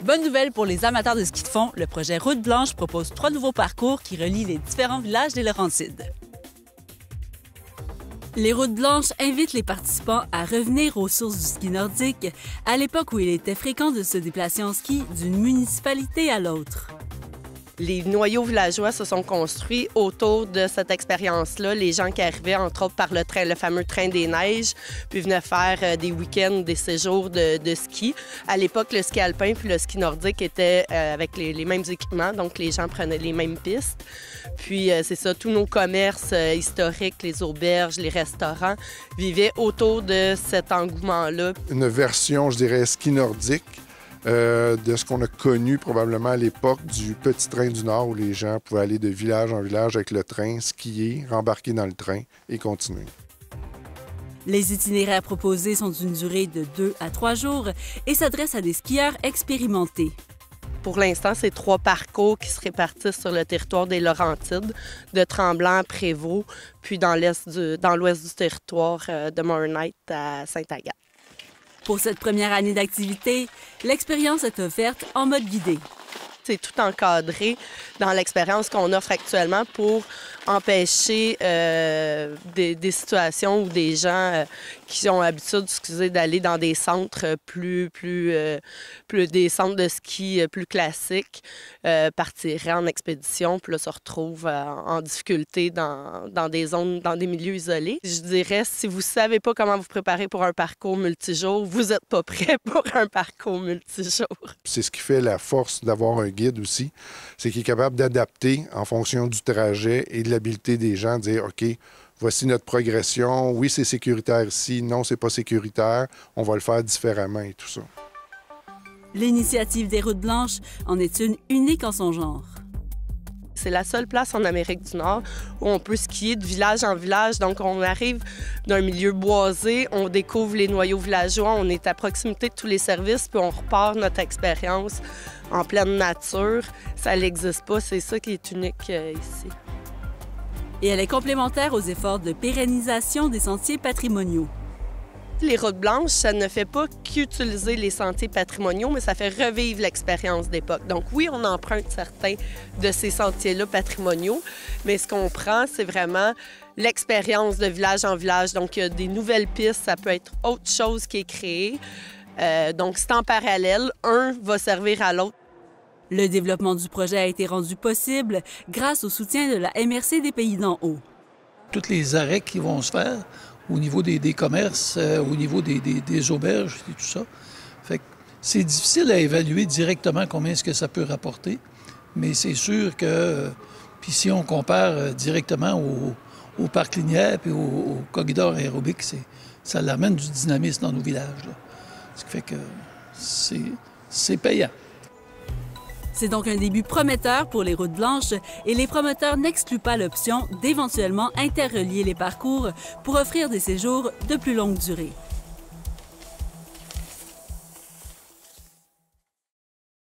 Bonne nouvelle pour les amateurs de ski de fond, le projet Route Blanche propose 3 nouveaux parcours qui relient les différents villages des Laurentides. Les Routes Blanches invitent les participants à revenir aux sources du ski nordique, à l'époque où il était fréquent de se déplacer en ski d'une municipalité à l'autre. Les noyaux villageois se sont construits autour de cette expérience-là. Les gens qui arrivaient, entre autres, par le train, le fameux train des neiges, puis venaient faire des week-ends, des séjours de ski. À l'époque, le ski alpin puis le ski nordique étaient avec les mêmes équipements, donc les gens prenaient les mêmes pistes. Puis c'est ça, tous nos commerces historiques, les auberges, les restaurants, vivaient autour de cet engouement-là. Une version, je dirais, ski nordique. De ce qu'on a connu probablement à l'époque du petit train du Nord où les gens pouvaient aller de village en village avec le train, skier, rembarquer dans le train et continuer. Les itinéraires proposés sont d'une durée de 2 à 3 jours et s'adressent à des skieurs expérimentés. Pour l'instant, c'est 3 parcours qui se répartissent sur le territoire des Laurentides, de Tremblant à Prévost, puis dans l'ouest du territoire de Mornite à Sainte-Agathe. Pour cette première année d'activité, l'expérience est offerte en mode guidé. C'est tout encadré dans l'expérience qu'on offre actuellement pour empêcher des situations où des gens qui ont l'habitude d'aller dans des centres des centres de ski plus classiques partiraient en expédition puis là se retrouvent en difficulté dans des zones, dans des milieux isolés. Je dirais, si vous ne savez pas comment vous préparer pour un parcours multijour, vous n'êtes pas prêt pour un parcours multijour. C'est ce qui fait la force d'avoir un guide aussi, c'est qu'il est capable d'adapter en fonction du trajet et de l'habileté des gens, de dire, OK, voici notre progression, oui, c'est sécuritaire ici, non, c'est pas sécuritaire, on va le faire différemment et tout ça. L'initiative des Routes Blanches en est une unique en son genre. C'est la seule place en Amérique du Nord où on peut skier de village en village. Donc, on arrive d'un milieu boisé, on découvre les noyaux villageois, on est à proximité de tous les services, puis on repart notre expérience en pleine nature. Ça n'existe pas, c'est ça qui est unique ici. Et elle est complémentaire aux efforts de pérennisation des sentiers patrimoniaux. Les Routes Blanches, ça ne fait pas qu'utiliser les sentiers patrimoniaux, mais ça fait revivre l'expérience d'époque. Donc oui, on emprunte certains de ces sentiers-là patrimoniaux, mais ce qu'on prend, c'est vraiment l'expérience de village en village. Donc il y a des nouvelles pistes, ça peut être autre chose qui est créée. Donc c'est en parallèle, un va servir à l'autre. Le développement du projet a été rendu possible grâce au soutien de la MRC des Pays d'en haut. Tous les arrêts qui vont se faire au niveau des commerces, au niveau des auberges et tout ça. Fait que c'est difficile à évaluer directement combien est-ce que ça peut rapporter, mais c'est sûr que, puis si on compare directement au parc linéaire et au corridor aérobique, ça l'amène du dynamisme dans nos villages, là. Ce qui fait que c'est payant. C'est donc un début prometteur pour les Routes Blanches et les promoteurs n'excluent pas l'option d'éventuellement interrelier les parcours pour offrir des séjours de plus longue durée.